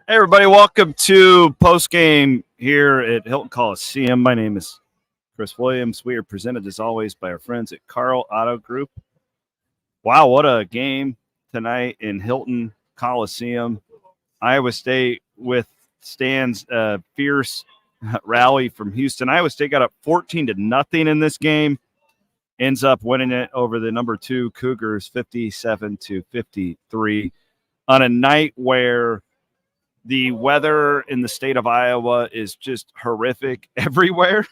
Hey, everybody, welcome to POSTGAME here at Hilton Coliseum. My name is Chris Williams. We are presented, as always, by our friends at Carl Auto Group. Wow, what a game tonight in Hilton Coliseum. Iowa State withstands a fierce rally from Houston. Iowa State got up 14-0 in this game, ends up winning it over the number 2 Cougars 57-53 on a night where the weather in the state of Iowa is just horrific everywhere.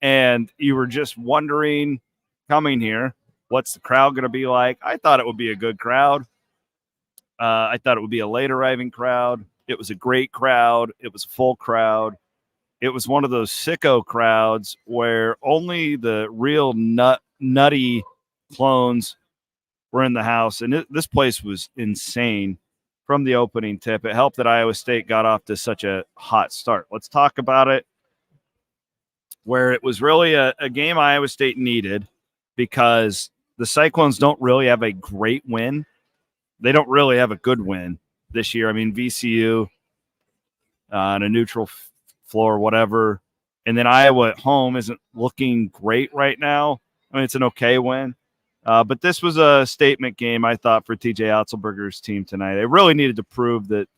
And you were just wondering coming here, what's the crowd going to be like? I thought it would be a good crowd. I thought it would be a late arriving crowd. It was a great crowd. It was a full crowd. It was one of those sicko crowds where only the real nutty clones were in the house. And this place was insane. From the opening tip, it helped that Iowa State got off to such a hot start. Let's talk about it, where it was really a game Iowa State needed because the Cyclones don't really have a great win. They don't really have a good win this year. I mean, VCU on a neutral floor, whatever. And then Iowa at home isn't looking great right now. I mean, it's an okay win. But this was a statement game, I thought, for TJ Otzelberger's team tonight. They really needed to prove that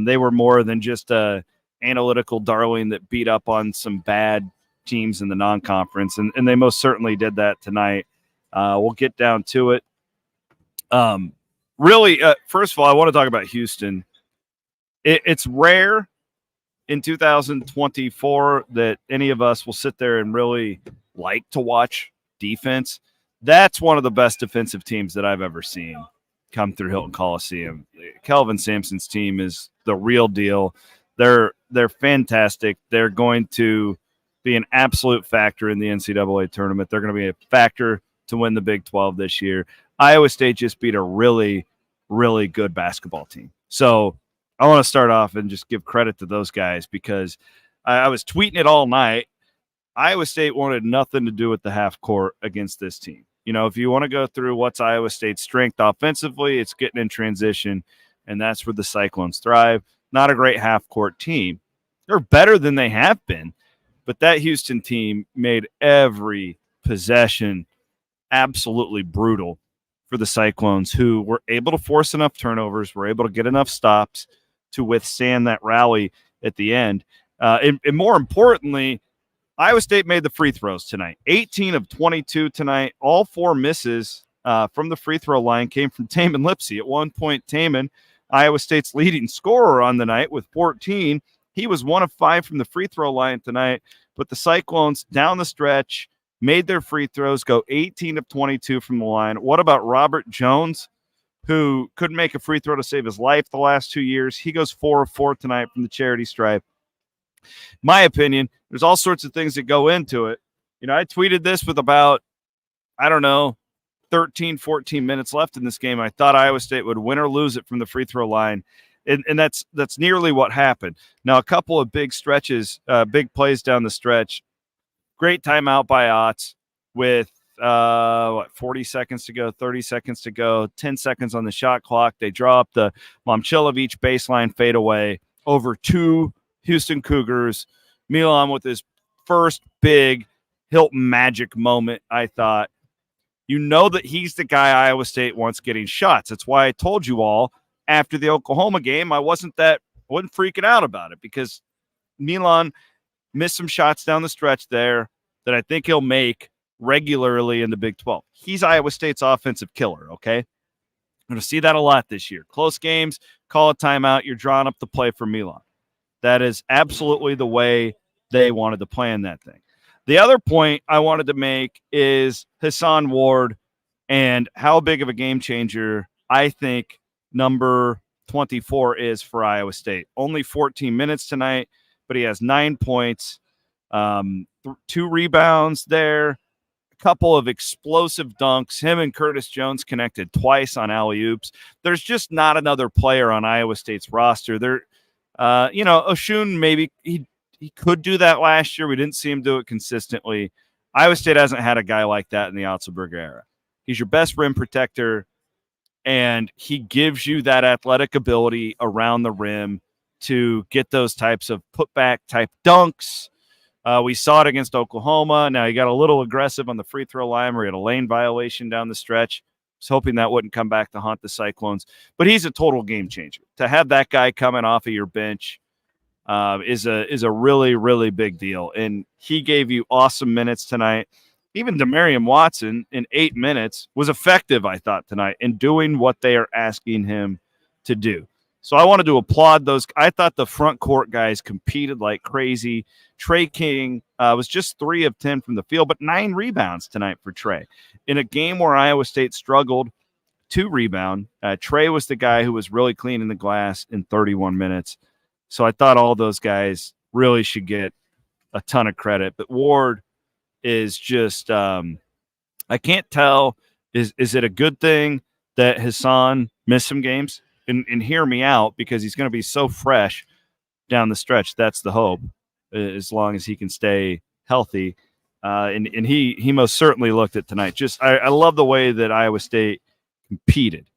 they were more than just a analytical darling that beat up on some bad teams in the non-conference, and they most certainly did that tonight. We'll get down to it. Really, first of all, I want to talk about Houston. It's rare in 2024 that any of us will sit there and really like to watch defense. That's one of the best defensive teams that I've ever seen come through Hilton Coliseum. Kelvin Sampson's team is the real deal. They're fantastic. They're going to be an absolute factor in the NCAA tournament. They're going to be a factor to win the Big 12 this year. Iowa State just beat a really, really good basketball team. So I want to start off and just give credit to those guys because I was tweeting it all night. Iowa State wanted nothing to do with the half court against this team. You know, if you want to go through what's Iowa State's strength offensively, it's getting in transition, and that's where the Cyclones thrive. Not a great half-court team. They're better than they have been, but that Houston team made every possession absolutely brutal for the Cyclones, who were able to force enough turnovers, were able to get enough stops to withstand that rally at the end. And more importantly, Iowa State made the free throws tonight. 18 of 22 tonight. All 4 misses from the free throw line came from Taman Lipsey. At one point, Taman, Iowa State's leading scorer on the night with 14. He was 1 of 5 from the free throw line tonight, but the Cyclones down the stretch made their free throws, go 18 of 22 from the line. What about Robert Jones, who couldn't make a free throw to save his life the last 2 years? He goes 4 of 4 tonight from the charity stripe. My opinion, there's all sorts of things that go into it. You know, I tweeted this with about, 13, 14 minutes left in this game. I thought Iowa State would win or lose it from the free throw line. And that's nearly what happened. Now, a couple of big stretches, big plays down the stretch. Great timeout by Otz with 40 seconds to go, 30 seconds to go, 10 seconds on the shot clock. They draw up the Momcilovic baseline fadeaway over 2 Houston Cougars. Milan with his first big Hilton Magic moment, I thought. You know that he's the guy Iowa State wants getting shots. That's why I told you all after the Oklahoma game I wasn't freaking out about it because Milan missed some shots down the stretch there that I think he'll make regularly in the Big 12. He's Iowa State's offensive killer, okay? I'm going to see that a lot this year. Close games, call a timeout, you're drawing up the play for Milan. That is absolutely the way they wanted to plan that thing. The other point I wanted to make is Hassan Ward and how big of a game changer I think number 24 is for Iowa State. Only 14 minutes tonight, but he has 9 points, 2 rebounds there, a couple of explosive dunks. Him and Curtis Jones connected twice on alley-oops. There's just not another player on Iowa State's roster. Oshun, maybe he could do that last year. We didn't see him do it consistently. Iowa State hasn't had a guy like that in the Otzelberger era. He's your best rim protector. and he gives you that athletic ability around the rim to get those types of putback type dunks. We saw it against Oklahoma. Now he got a little aggressive on the free throw line where he had a lane violation down the stretch. Was hoping that wouldn't come back to haunt the Cyclones. But he's a total game changer. To have that guy coming off of your bench is a really, really big deal. And he gave you awesome minutes tonight. Even Demarion Watson in 8 minutes was effective, I thought, tonight in doing what they are asking him to do. So I wanted to applaud those. I thought the front court guys competed like crazy. Trey King was just 3 of 10 from the field, but 9 rebounds tonight for Trey. In a game where Iowa State struggled to rebound, Trey was the guy who was really cleaning the glass in 31 minutes. So I thought all those guys really should get a ton of credit. But Ward is just I can't tell. Is it a good thing that Hassan missed some games? And hear me out, because he's going to be so fresh down the stretch. That's the hope, as long as he can stay healthy. And he most certainly looked it tonight. Just I love the way that Iowa State competed.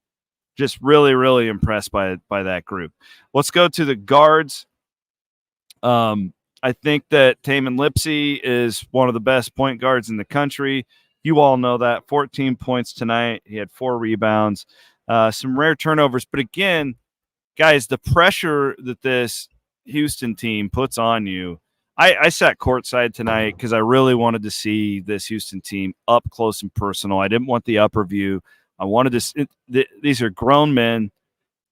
Just really, really impressed by that group. Let's go to the guards. I think that Tamin Lipsey is one of the best point guards in the country. You all know that. 14 points tonight. He had 4 rebounds. Some rare turnovers. But again, guys, the pressure that this Houston team puts on you. I sat courtside tonight because I really wanted to see this Houston team up close and personal. I didn't want the upper view. I wanted to these are grown men.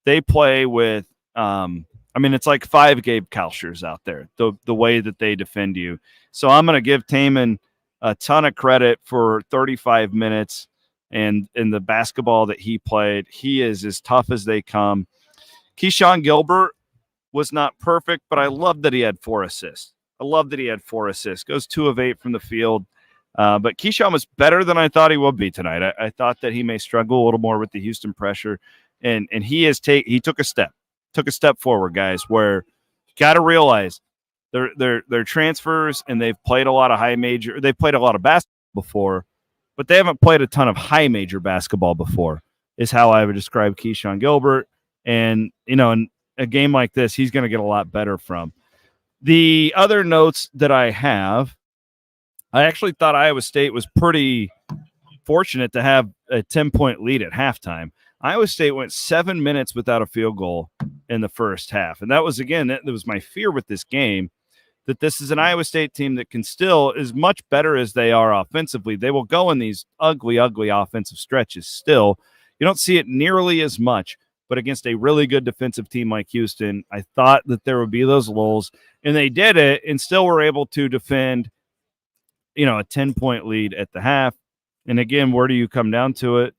They play with it's like 5 Gabe Kalschers out there, the way that they defend you. So I'm going to give Tamin a ton of credit for 35 minutes and in the basketball that he played. He is as tough as they come. Keyshawn Gilbert was not perfect, but I love that he had 4 assists. Goes 2 of 8 from the field. But Keyshawn was better than I thought he would be tonight. I thought that he may struggle a little more with the Houston pressure, and he took a step forward, guys. Where you got to realize they're transfers, and they've played a lot of they've played a lot of basketball before, but they haven't played a ton of high major basketball before. Is how I would describe Keyshawn Gilbert, and in a game like this, he's going to get a lot better from. The other notes that I have. I actually thought Iowa State was pretty fortunate to have a 10-point lead at halftime. Iowa State went 7 minutes without a field goal in the first half. And that was my fear with this game, that this is an Iowa State team that can still, as much better as they are offensively, they will go in these ugly, ugly offensive stretches still. You don't see it nearly as much, but against a really good defensive team like Houston, I thought that there would be those lulls, and they did it and still were able to defend a 10-point lead at the half. And again, where do you come down to it?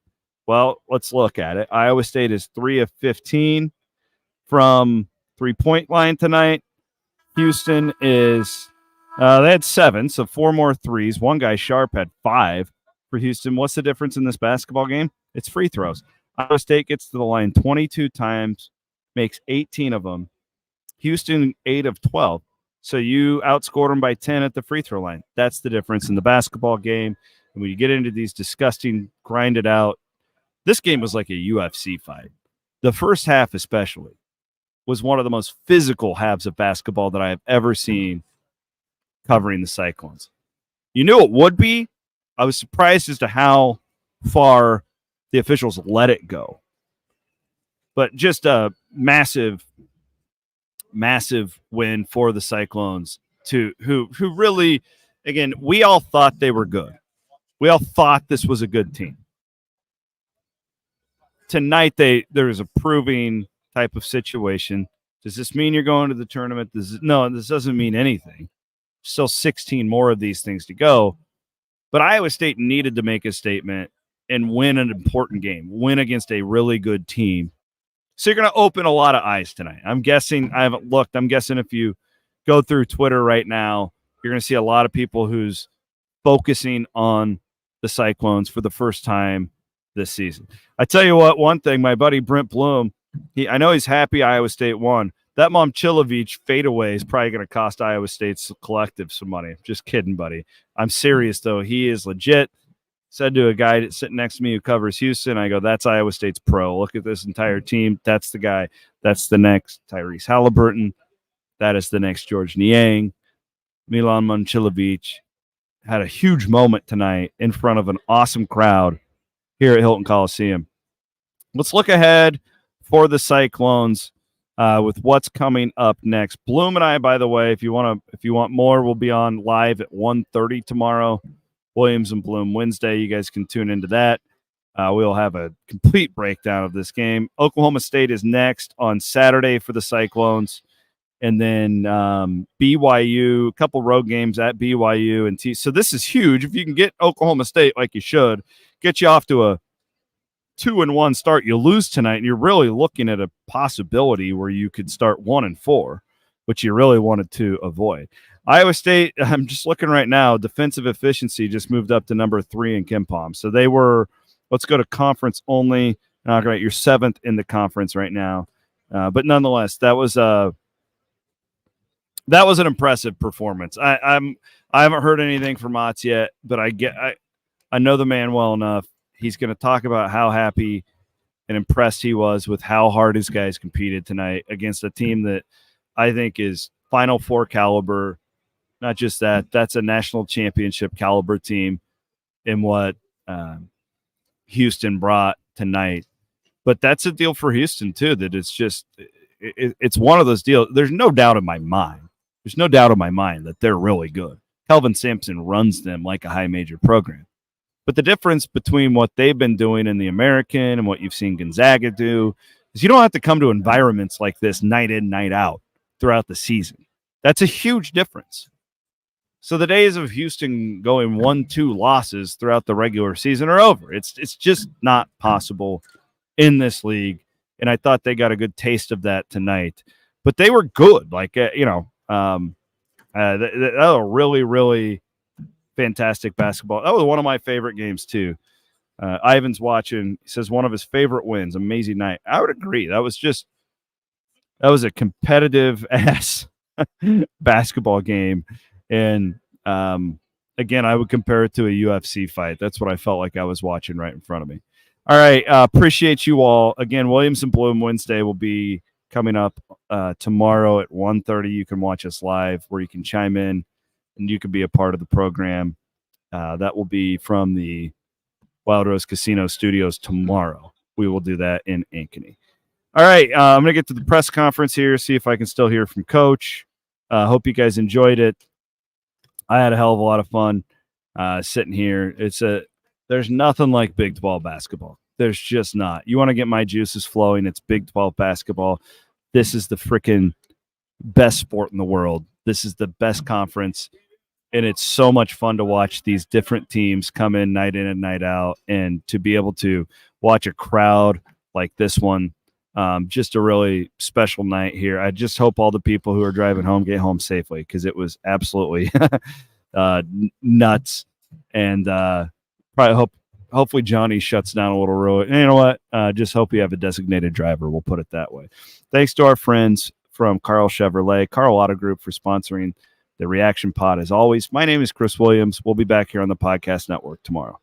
Well, let's look at it. Iowa State is 3 of 15 from 3-point line tonight. Houston is they had 7, so 4 more threes. One guy, Sharp, had 5 for Houston. What's the difference in this basketball game? It's free throws. Iowa State gets to the line 22 times, makes 18 of them. Houston, 8 of 12. So you outscored them by 10 at the free throw line. That's the difference in the basketball game. And when you get into these disgusting, grinded out, this game was like a UFC fight. The first half especially was one of the most physical halves of basketball that I have ever seen covering the Cyclones. You knew it would be. I was surprised as to how far the officials let it go. But just a massive win for the Cyclones, who really, again, we all thought they were good. We all thought this was a good team. Tonight, there is a proving type of situation. Does this mean you're going to the tournament? No, this doesn't mean anything. Still 16 more of these things to go. But Iowa State needed to make a statement and win an important game, win against a really good team. So you're going to open a lot of eyes tonight. I'm guessing, I haven't looked, I'm guessing if you go through Twitter right now, you're going to see a lot of people who's focusing on the Cyclones for the first time this season. I tell you what, one thing, my buddy Brent Bloom, I know he's happy Iowa State won. That Momcilovic fadeaway is probably going to cost Iowa State's collective some money. Just kidding, buddy. I'm serious, though. He is legit. said to a guy that's sitting next to me who covers Houston, I go, that's Iowa State's pro. Look at this entire team. That's the guy. That's the next Tyrese Halliburton. That is the next George Niang. Milan Momcilovic had a huge moment tonight in front of an awesome crowd here at Hilton Coliseum. Let's look ahead for the Cyclones with what's coming up next. Bloom and I, by the way, if you want more, we'll be on live at 1:30 tomorrow. Williams and Bloom Wednesday. You guys can tune into that. We'll have a complete breakdown of this game. Oklahoma State is next on Saturday for the Cyclones. And then BYU, a couple road games at BYU and T. So this is huge. If you can get Oklahoma State like you should, get you off to a 2-1 start. You lose tonight, and you're really looking at a possibility where you could start 1-4, which you really wanted to avoid. Iowa State, I'm just looking right now, defensive efficiency just moved up to number 3 in KenPom. So they were, let's go to conference only. Right, you're 7th in the conference right now. But nonetheless, that was an impressive performance. I haven't heard anything from Otts yet, but I know the man well enough. He's going to talk about how happy and impressed he was with how hard his guys competed tonight against a team that I think is Final Four caliber. Not just that, that's a national championship caliber team in what Houston brought tonight. But that's a deal for Houston, too, that it's just it's one of those deals. There's no doubt in my mind. There's no doubt in my mind that they're really good. Kelvin Sampson runs them like a high major program. But the difference between what they've been doing in the American and what you've seen Gonzaga do is you don't have to come to environments like this night in, night out throughout the season. That's a huge difference. So the days of Houston going 1-2 losses throughout the regular season are over. It's just not possible in this league. And I thought they got a good taste of that tonight. But they were good. That was really, really fantastic basketball. That was one of my favorite games, too. Ivan's watching. He says one of his favorite wins. Amazing night. I would agree. That was a competitive-ass basketball game. And, again, I would compare it to a UFC fight. That's what I felt like I was watching right in front of me. All right. Appreciate you all. Again, Williams and Bloom Wednesday will be coming up tomorrow at 1:30. You can watch us live where you can chime in and you can be a part of the program. That will be from the Wild Rose Casino Studios tomorrow. We will do that in Ankeny. All right. I'm going to get to the press conference here, see if I can still hear from Coach. Hope you guys enjoyed it. I had a hell of a lot of fun sitting here. There's nothing like Big 12 basketball. There's just not. You want to get my juices flowing, it's Big 12 basketball. This is the freaking best sport in the world. This is the best conference, and it's so much fun to watch these different teams come in and night out, and to be able to watch a crowd like this one. Just a really special night here. I just hope all the people who are driving home get home safely, because it was absolutely nuts. And hopefully Johnny shuts down a little road. And you know what? Just hope you have a designated driver. We'll put it that way. Thanks to our friends from Carl Chevrolet, Carl Auto Group, for sponsoring the Reaction Pod as always. My name is Chris Williams. We'll be back here on the Podcast Network tomorrow.